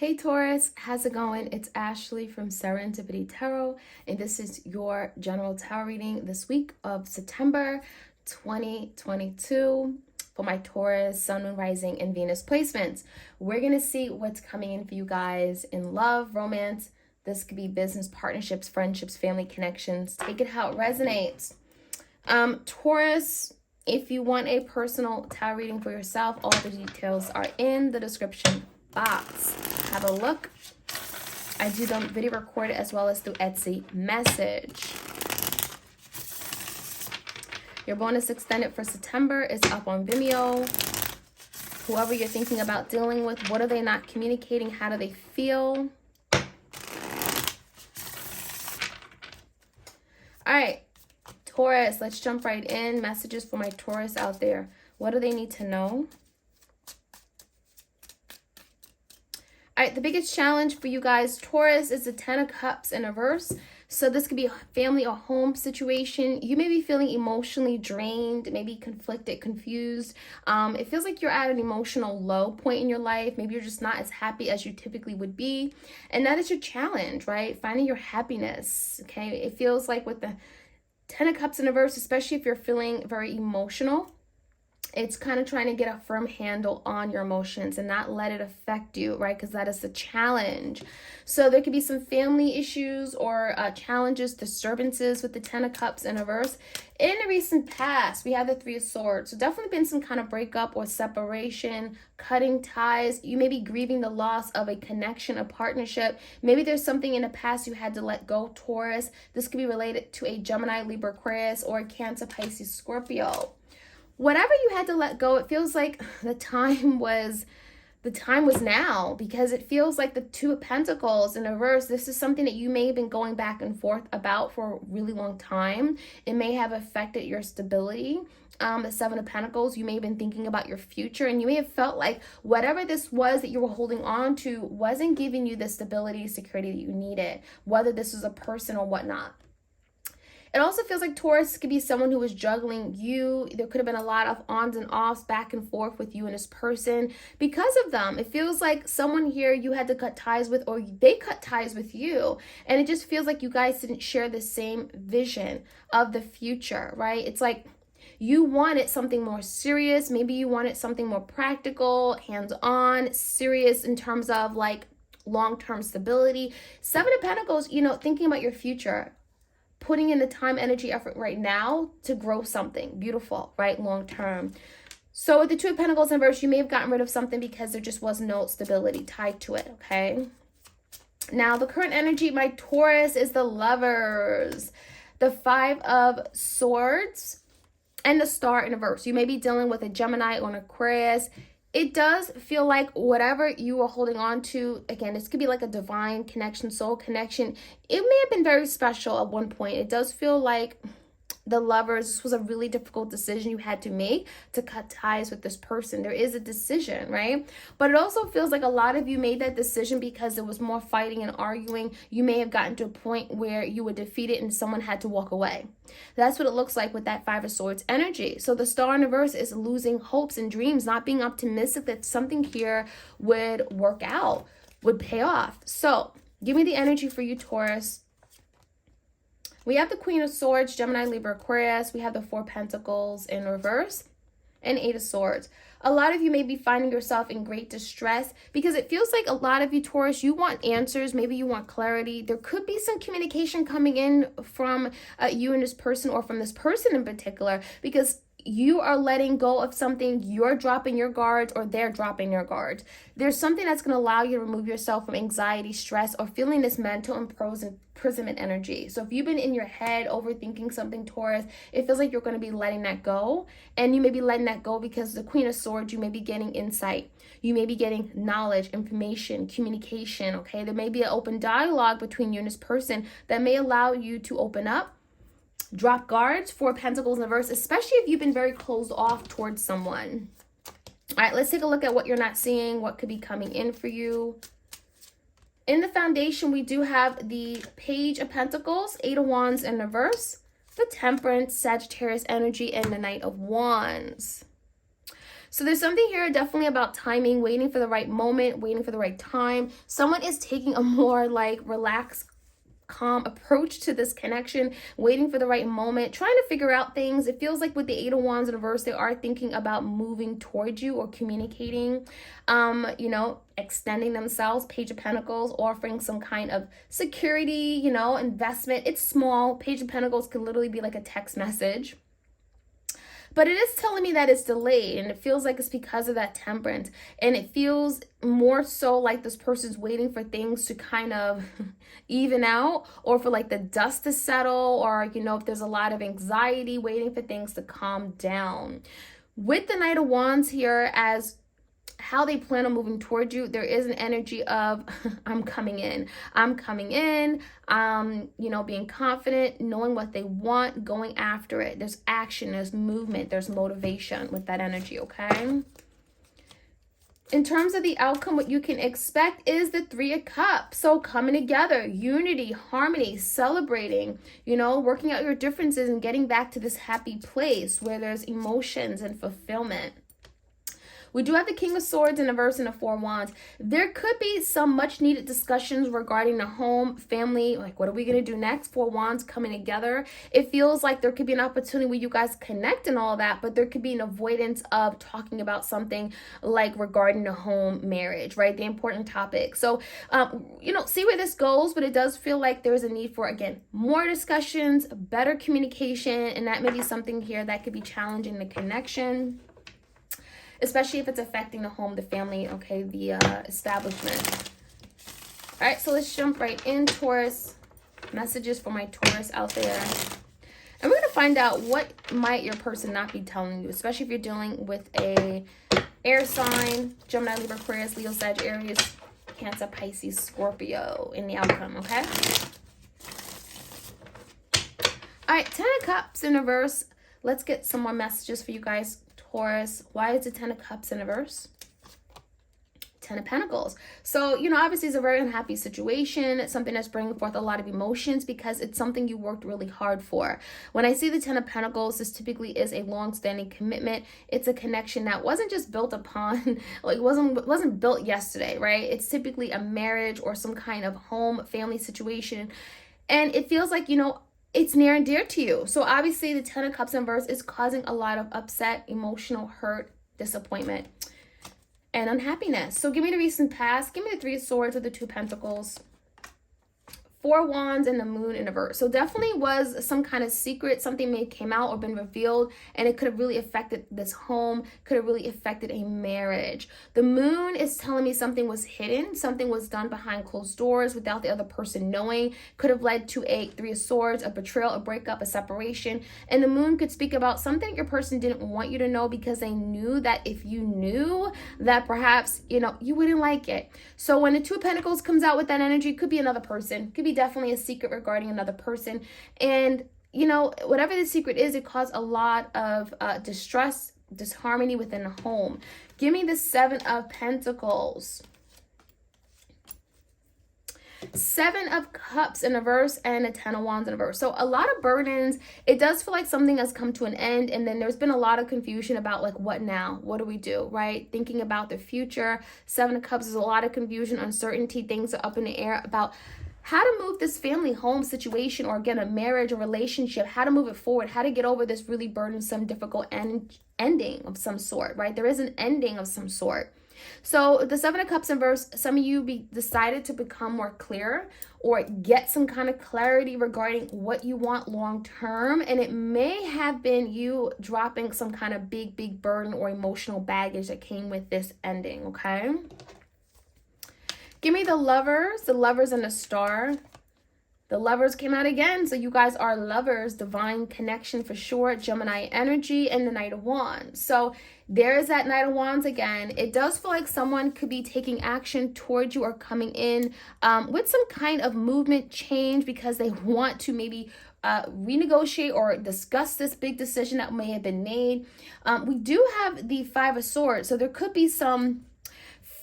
Hey Taurus, how's it going? It's Ashley from Serendipity Tarot, and this is your general tarot reading this week of September 2022 for my Taurus, Sun, Moon, Rising, and Venus placements. We're going to see what's coming in for you guys in love, romance. This could be business, partnerships, friendships, family connections. Take it how it resonates. Taurus, if you want a personal tarot reading for yourself, all the details are in the description box. Have a look. I do the video recorded as well as through Etsy message. Your bonus extended for September is up on Vimeo. Whoever you're thinking about dealing with, what are they not communicating? How do they feel? All right, Taurus, let's jump right in. Messages for my Taurus out there. What do they need to know? All right, the biggest challenge for you guys, Taurus, is the Ten of Cups in reverse. So this could be a family or home situation. You may be feeling emotionally drained, maybe conflicted, confused. It feels like you're at an emotional low point in your life. Maybe you're just not as happy as you typically would be. And that is your challenge, right? Finding your happiness, okay? It feels like with the Ten of Cups in reverse, especially if you're feeling very emotional, it's kind of trying to get a firm handle on your emotions and not let it affect you, right? Because that is the challenge. So there could be some family issues or challenges, disturbances with the Ten of Cups in reverse. In the recent past, we have the Three of Swords. So definitely been some kind of breakup or separation, cutting ties. You may be grieving the loss of a connection, a partnership. Maybe there's something in the past you had to let go, Taurus. This could be related to a Gemini, Libra, Aquarius, or a Cancer, Pisces, Scorpio. Whatever you had to let go, it feels like the time was now, because it feels like the Two of Pentacles in reverse. This is something that you may have been going back and forth about for a really long time. It may have affected your stability. The Seven of Pentacles, you may have been thinking about your future, and you may have felt like whatever this was that you were holding on to wasn't giving you the stability, security that you needed, whether this was a person or whatnot. It also feels like Taurus could be someone who was juggling you. There could have been a lot of ons and offs back and forth with you and this person. Because of them, it feels like someone here you had to cut ties with, or they cut ties with you. And it just feels like you guys didn't share the same vision of the future, right? It's like you wanted something more serious. Maybe you wanted something more practical, hands-on, serious in terms of like long-term stability. Seven of Pentacles, thinking about your future, putting in the time, energy, effort right now to grow something beautiful, right? Long term. So with the Two of Pentacles in reverse, you may have gotten rid of something because there just was no stability tied to it, okay? Now, the current energy, my Taurus, is the Lovers, the Five of Swords, and the Star in reverse. You may be dealing with a Gemini or an Aquarius. It does feel like whatever you are holding on to, again, this could be like a divine connection, soul connection. It may have been very special at one point. It does feel like the Lovers, this was a really difficult decision you had to make to cut ties with this person. There is a decision, right? But it also feels like a lot of you made that decision because there was more fighting and arguing. You may have gotten to a point where you were defeated and someone had to walk away. That's what it looks like with that Five of Swords energy. So the Star in reverse is losing hopes and dreams, not being optimistic that something here would work out, would pay off. So give me the energy for you, Taurus. We have the Queen of Swords, Gemini, Libra, Aquarius. We have the Four of Pentacles in reverse and Eight of Swords. A lot of you may be finding yourself in great distress because it feels like a lot of you, Taurus, you want answers. Maybe you want clarity. There could be some communication coming in from you and this person, or from this person in particular, because you are letting go of something, you're dropping your guards, or they're dropping their guards. There's something that's going to allow you to remove yourself from anxiety, stress, or feeling this mental imprisonment energy. So if you've been in your head overthinking something, Taurus, it feels like you're going to be letting that go. And you may be letting that go because the Queen of Swords, you may be getting insight. You may be getting knowledge, information, communication, okay? There may be an open dialogue between you and this person that may allow you to open up, drop guards. Four of Pentacles in reverse, especially if you've been very closed off towards someone. All right, let's take a look at what you're not seeing, what could be coming in for you. In the foundation, we do have the Page of Pentacles, Eight of Wands in reverse, the Temperance, Sagittarius energy, and the Knight of Wands. So there's something here definitely about timing, waiting for the right moment, waiting for the right time. Someone is taking a more like relaxed, calm approach to this connection, waiting for the right moment, trying to figure out things. It feels like with the Eight of Wands in reverse, they are thinking about moving towards you or communicating, extending themselves. Page of Pentacles, offering some kind of security, investment. It's small. Page of Pentacles could literally be like a text message. But it is telling me that it's delayed, and it feels like it's because of that Temperance. And it feels more so like this person's waiting for things to kind of even out, or for like the dust to settle, or, if there's a lot of anxiety, waiting for things to calm down. With the Knight of Wands here as how they plan on moving towards you, there is an energy of I'm coming in, being confident, knowing what they want, going after it. There's action, there's movement, there's motivation with that energy, okay? In terms of the outcome, what you can expect is the Three of Cups. So coming together, unity, harmony, celebrating, working out your differences and getting back to this happy place where there's emotions and fulfillment. We do have the King of Swords in reverse and the Four of Wands. There could be some much needed discussions regarding the home, family, like what are we going to do next? Four of Wands coming together. It feels like there could be an opportunity where you guys connect and all that, but there could be an avoidance of talking about something like regarding the home, marriage, right? The important topic. So, see where this goes, but it does feel like there's a need for, again, more discussions, better communication, and that may be something here that could be challenging the connection, especially if it's affecting the home, the family, okay, the establishment. All right, so let's jump right in, Taurus. Messages for my Taurus out there. And we're going to find out what might your person not be telling you, especially if you're dealing with a air sign, Gemini, Libra, Aquarius, Leo, Sagittarius, Cancer, Pisces, Scorpio in the outcome, okay? All right, Ten of Cups in reverse. Let's get some more messages for you guys. Taurus, why is the Ten of Cups in reverse? Ten of Pentacles. So, obviously it's a very unhappy situation. It's something that's bringing forth a lot of emotions because it's something you worked really hard for. When I see the Ten of Pentacles, this typically is a long-standing commitment. It's a connection that wasn't just built upon, like wasn't built yesterday, right? It's typically a marriage or some kind of home, family situation. And it feels like, it's near and dear to you. So obviously the Ten of Cups in reverse is causing a lot of upset, emotional hurt, disappointment, and unhappiness. So give me the recent past. Give me the Three of Swords with the Two of Pentacles, Four of Wands, and the Moon in reverse. So definitely was some kind of secret. Something may have came out or been revealed, and it could have really affected this home, could have really affected a marriage. The Moon is telling me something was hidden, something was done behind closed doors without the other person knowing. Could have led to a Three of Swords, a betrayal, a breakup, a separation. And the Moon could speak about something your person didn't want you to know because they knew that if you knew that perhaps, you wouldn't like it. So when the Two of Pentacles comes out with that energy, it could be another person, could be definitely a secret regarding another person. And whatever the secret is, it caused a lot of distress, disharmony within the home. Give me the Seven of Pentacles, Seven of Cups in reverse, and a Ten of Wands in reverse. So a lot of burdens. It does feel like something has come to an end, and then there's been a lot of confusion about like what now, what do we do, right? Thinking about the future. Seven of Cups is a lot of confusion, uncertainty. Things are up in the air about how to move this family home situation, or again, a marriage or relationship, how to move it forward, how to get over this really burdensome, difficult ending of some sort, right? There is an ending of some sort. So the Seven of Cups in reverse, some of you decided to become more clear or get some kind of clarity regarding what you want long term. And it may have been you dropping some kind of big burden or emotional baggage that came with this ending, okay? Give me the Lovers and the Star. The Lovers came out again, so you guys are lovers, divine connection for sure, Gemini energy, and the Knight of Wands. So there's that Knight of Wands again. It does feel like someone could be taking action towards you or coming in with some kind of movement change because they want to maybe renegotiate or discuss this big decision that may have been made. We do have the Five of Swords, so there could be some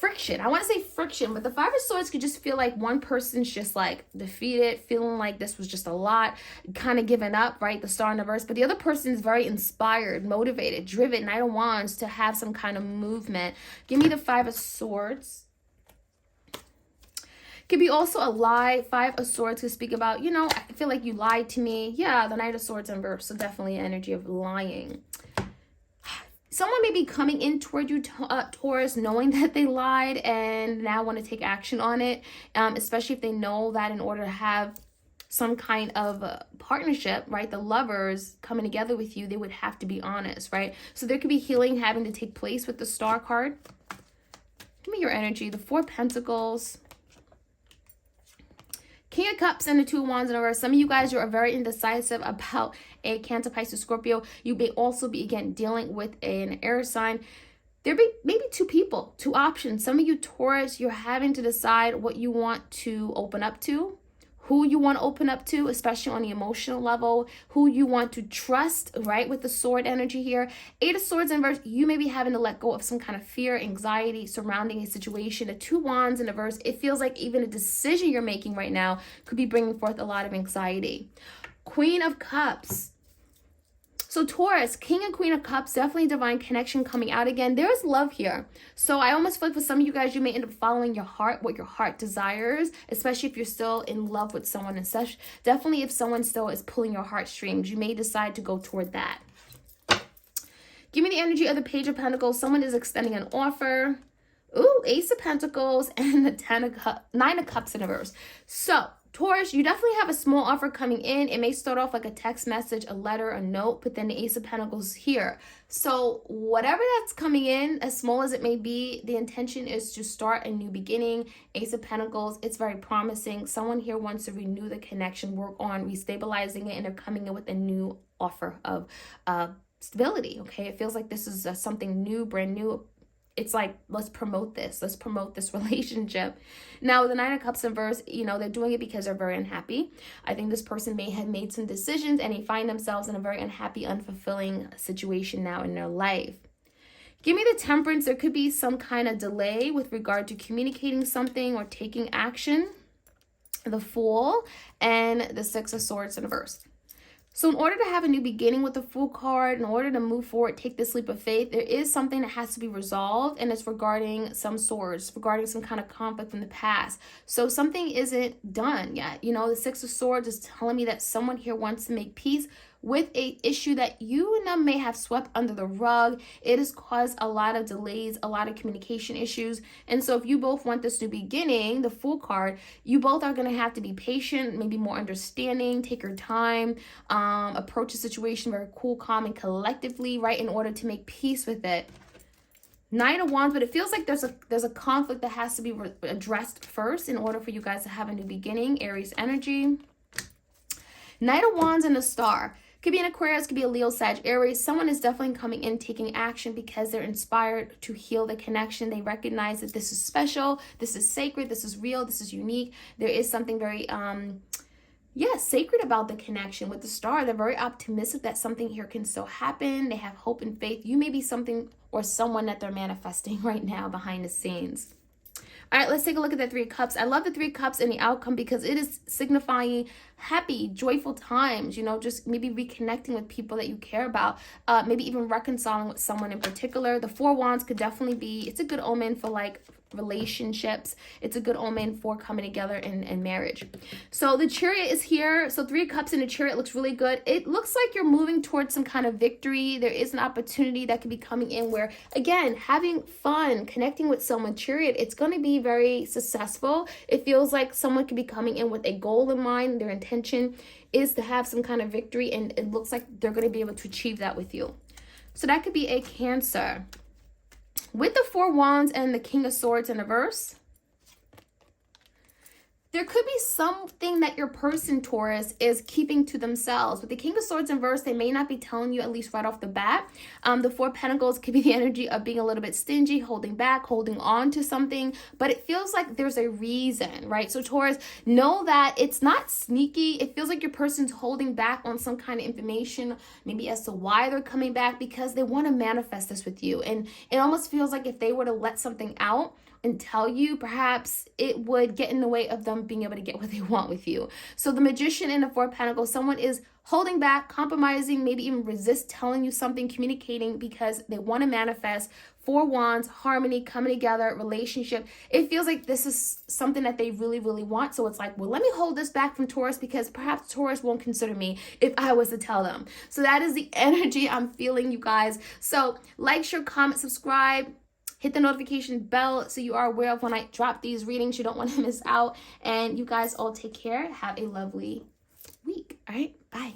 friction. I want to say friction, but the Five of Swords could just feel like one person's just like defeated, feeling like this was just a lot, kind of giving up, right? The Star in the verse. But the other person is very inspired, motivated, driven, Knight of Wands, to have some kind of movement. Give me the Five of Swords. Could be also a lie. Five of Swords could speak about, you know, I feel like you lied to me. Yeah, the Knight of Swords in verse. So definitely an energy of lying. Someone may be coming in toward you, Taurus, knowing that they lied and now want to take action on it, especially if they know that in order to have some kind of partnership, right, the lovers coming together with you, they would have to be honest, right? So there could be healing having to take place with the Star card. Give me your energy. The Four of Pentacles, King of Cups, and the Two of Wands in reverse. Some of you guys are very indecisive about a Cancer, Pisces, Scorpio. You may also be, again, dealing with an air sign. There be maybe two people, two options. Some of you Taurus, you're having to decide what you want to open up to, who you want to open up to, especially on the emotional level, who you want to trust, right, with the Sword energy here. Eight of Swords in reverse, you may be having to let go of some kind of fear, anxiety surrounding a situation. The Two Wands in reverse, it feels like even a decision you're making right now could be bringing forth a lot of anxiety. Queen of Cups. So Taurus, King and Queen of Cups, definitely divine connection coming out again. There is love here. So I almost feel like for some of you guys, you may end up following your heart, what your heart desires, especially if you're still in love with someone and such. Definitely if someone still is pulling your heartstrings, you may decide to go toward that. Give me the energy of the Page of Pentacles. Someone is extending an offer. Ooh, Ace of Pentacles and the Nine of Cups in reverse. So Taurus, you definitely have a small offer coming in. It may start off like a text message, a letter, a note, but then the Ace of Pentacles here. So whatever that's coming in, as small as it may be, the intention is to start a new beginning. Ace of Pentacles, it's very promising. Someone here wants to renew the connection, work on restabilizing it, and they're coming in with a new offer of stability, okay? It feels like this is something new, brand new. It's like, let's promote this relationship. Now, the Nine of Cups in verse, you know, they're doing it because they're very unhappy. I think this person may have made some decisions and they find themselves in a very unhappy, unfulfilling situation now in their life. Give me the Temperance. There could be some kind of delay with regard to communicating something or taking action. The Fool and the Six of Swords in reverse. So in order to have a new beginning with the Fool card, in order to move forward, take this leap of faith, there is something that has to be resolved, and it's regarding some swords, regarding some kind of conflict in the past. So something isn't done yet. You know, the Six of Swords is telling me that someone here wants to make peace with a issue that you and them may have swept under the rug. It has caused a lot of delays, a lot of communication issues. And so if you both want this new beginning, the Fool card, you both are going to have to be patient, maybe more understanding, take your time, approach the situation very cool, calm, and collectively, right, in order to make peace with it. Nine of Wands, but it feels like there's a conflict that has to be addressed first in order for you guys to have a new beginning. Aries energy. Knight of Wands and a Star. Could be an Aquarius, could be a Leo, Sag, Aries. Someone is definitely coming in, taking action because they're inspired to heal the connection. They recognize that this is special, this is sacred, this is real, this is unique. There is something very, sacred about the connection. With the Star, they're very optimistic that something here can still happen. They have hope and faith. You may be something or someone that they're manifesting right now behind the scenes. All right, let's take a look at the Three of Cups. I love the Three of Cups and the outcome because it is signifying happy, joyful times, you know, just maybe reconnecting with people that you care about, maybe even reconciling with someone in particular. The Four of Wands could definitely be, it's a good omen for like relationships. It's a good omen for coming together in marriage. So the Chariot is here. So Three of Cups in the Chariot looks really good. It looks like you're moving towards some kind of victory. There is an opportunity that could be coming in where, again, having fun, connecting with someone. Chariot, it's going to be very successful. It feels like someone could be coming in with a goal in mind. Their intention is to have some kind of victory, and it looks like they're going to be able to achieve that with you. So that could be a Cancer. With the Four Wands and the King of Swords in reverse, there could be something that your person, Taurus, is keeping to themselves. With the King of Swords in reverse, they may not be telling you, at least right off the bat. The Four of Pentacles could be the energy of being a little bit stingy, holding back, holding on to something. But it feels like there's a reason, right? So Taurus, know that it's not sneaky. It feels like your person's holding back on some kind of information, maybe as to why they're coming back, because they want to manifest this with you. And it almost feels like if they were to let something out, and tell you, perhaps it would get in the way of them being able to get what they want with you. So the Magician and the Four of Pentacles, someone is holding back, compromising, maybe even resist telling you something, communicating because they want to manifest. Four Wands, harmony, coming together, relationship. It feels like this is something that they really, really want. So it's like, well, let me hold this back from Taurus because perhaps Taurus won't consider me if I was to tell them. So that is the energy I'm feeling, you guys. So like, share, comment, subscribe. Hit the notification bell so you are aware of when I drop these readings. You don't want to miss out. And you guys all take care. Have a lovely week. All right. Bye.